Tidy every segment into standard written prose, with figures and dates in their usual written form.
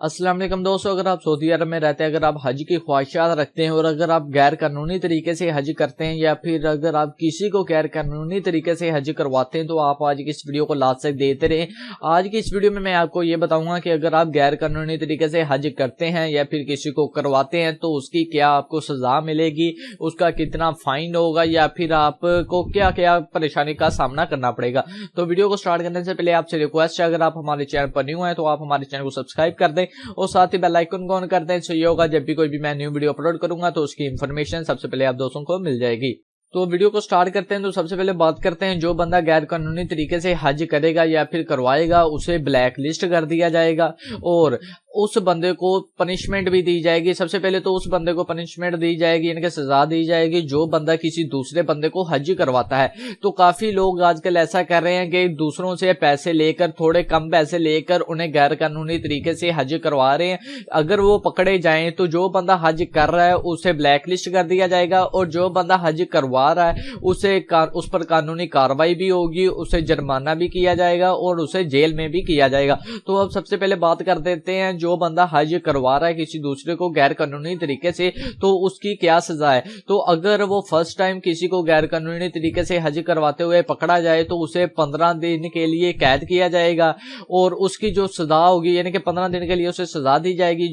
अस्सलाम वालेकुम दोस्तों, अगर आप सऊदी अरब में रहते हैं, अगर आप हज की ख्वाहिशात रखते हैं और अगर आप गैर कानूनी तरीके से हज करते हैं या फिर अगर आप किसी को गैर कानूनी तरीके से हज करवाते हैं तो आप आज की इस वीडियो को लास्ट तक देखते रहें। आज की इस वीडियो में मैं आपको ये बताऊंगा कि अगर आप गैर कानूनी तरीके से हज करते हैं या फिर किसी को करवाते हैं तो उसकी क्या आपको सजा मिलेगी, उसका कितना फाइन होगा या फिर आपको क्या क्या परेशानी का सामना करना पड़ेगा। तो वीडियो को स्टार्ट करने से पहले आपसे रिक्वेस्ट है, अगर आप हमारे चैनल पर न्यू हैं तो आप हमारे चैनल को सब्सक्राइब कर दें और साथ ही बेल आइकन को ऑन कर दें। इससे ये होगा जब भी कोई भी मैं न्यू वीडियो अपलोड करूंगा तो उसकी इन्फॉर्मेशन सबसे पहले आप दोस्तों को मिल जाएगी। तो वीडियो को स्टार्ट करते हैं। तो सबसे पहले बात करते हैं, जो बंदा गैर कानूनी तरीके से हज करेगा या फिर करवाएगा उसे ब्लैक लिस्ट कर दिया जाएगा और उस बंदे को पनिशमेंट भी दी जाएगी। सबसे पहले तो उस बंदे को पनिशमेंट दी जाएगी, यानी कि सजा दी जाएगी जो बंदा किसी दूसरे बंदे को हज करवाता है। तो काफी लोग आजकल ऐसा कर रहे हैं कि दूसरों से पैसे लेकर, थोड़े कम पैसे लेकर उन्हें गैर कानूनी तरीके से हज करवा रहे हैं। अगर वो पकड़े जाएं तो जो बंदा हज कर रहा है उसे ब्लैक लिस्ट कर दिया जाएगा और जो बंदा हज करवा रहा है उस पर कानूनी कार्रवाई भी होगी, उसे जुर्माना भी किया जाएगा और उसे जेल में भी किया जाएगा। तो अब सबसे पहले बात कर देते हैं, जो बंदा हज करवा रहा है किसी दूसरे को गैर कानूनी तरीके से तो उसकी क्या सजा है। तो अगर वो फर्स्ट टाइम किसी को गैर कानूनी तरीके से हज करवाते हुए पकड़ा जाए तो उसे 15 दिन के लिए कैद किया जाएगा और उसकी जो सजा होगी, यानी कि 15 दिन के लिए उसे सजा दी जाएगी,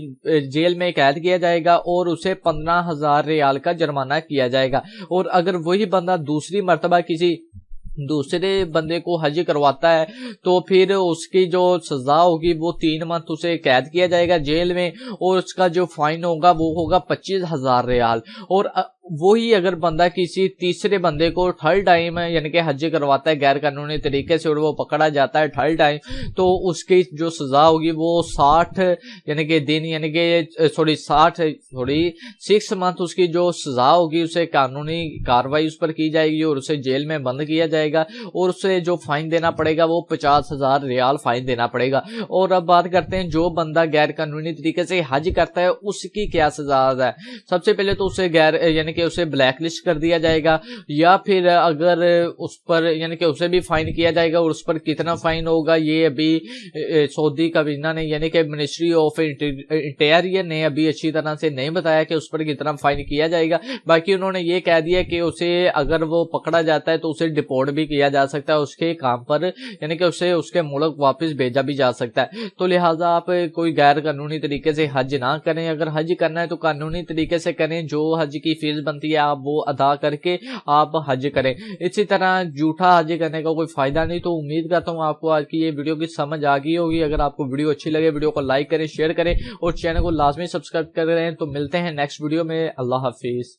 जेल में कैद किया जाएगा और उसे 15,000 रियाल का जुर्माना किया जाएगा। और अगर वही बंदा दूसरी मर्तबा किसी दूसरे बंदे को हज करवाता है तो फिर उसकी जो सजा होगी वो 3 मंथ उसे कैद किया जाएगा जेल में और उसका जो फाइन होगा वो होगा 25,000 रियाल। और वही अगर बंदा किसी तीसरे बंदे को थर्ड टाइम यानी कि हज करवाता है गैर कानूनी तरीके से और वो पकड़ा जाता है थर्ड टाइम तो उसकी जो सजा होगी वो 60 यानी कि दिन यानी कि 6 मंथ उसकी जो सजा होगी उसे कानूनी कार्रवाई उस पर की जाएगी और उसे जेल में बंद किया जाएगा और उसे जो फाइन देना पड़ेगा वो 50,000 रियाल फाइन देना पड़ेगा। और अब बात करते हैं, जो बंदा गैर कानूनी तरीके से हज करता है उसकी क्या सजा है। सबसे पहले तो उसे गैर यानी कि उसे ब्लैक लिस्ट कर दिया जाएगा या फिर अगर उस पर यानी कि उसे भी फाइन किया जाएगा और उस पर कितना फाइन होगा ये अभी सऊदी काबीना ने यानी कि मिनिस्ट्री ऑफ इंटीरियर ने अभी अच्छी तरह से नहीं बताया कि उस पर कितना फाइन किया जाएगा। बाकी उन्होंने ये कह दिया कि उसे अगर वो पकड़ा जाता है तो उसे डिपोर्ट भी किया जा सकता है उसके काम पर, यानी कि उसे उसके मुल्क वापस भेजा भी जा सकता है। तो लिहाजा आप कोई गैर कानूनी तरीके से हज ना करें, अगर हज करना है तो कानूनी तरीके से करें, जो हज की फीस बनती है आप वो अदा करके आप हज करें। इसी तरह झूठा हज करने का कोई फायदा नहीं। तो उम्मीद करता हूँ आपको आज की ये वीडियो की समझ आ गई होगी। अगर आपको वीडियो अच्छी लगे वीडियो को लाइक करें, शेयर करें और चैनल को लाजमी सब्सक्राइब करें। तो मिलते हैं नेक्स्ट वीडियो में। अल्लाह हाफिज।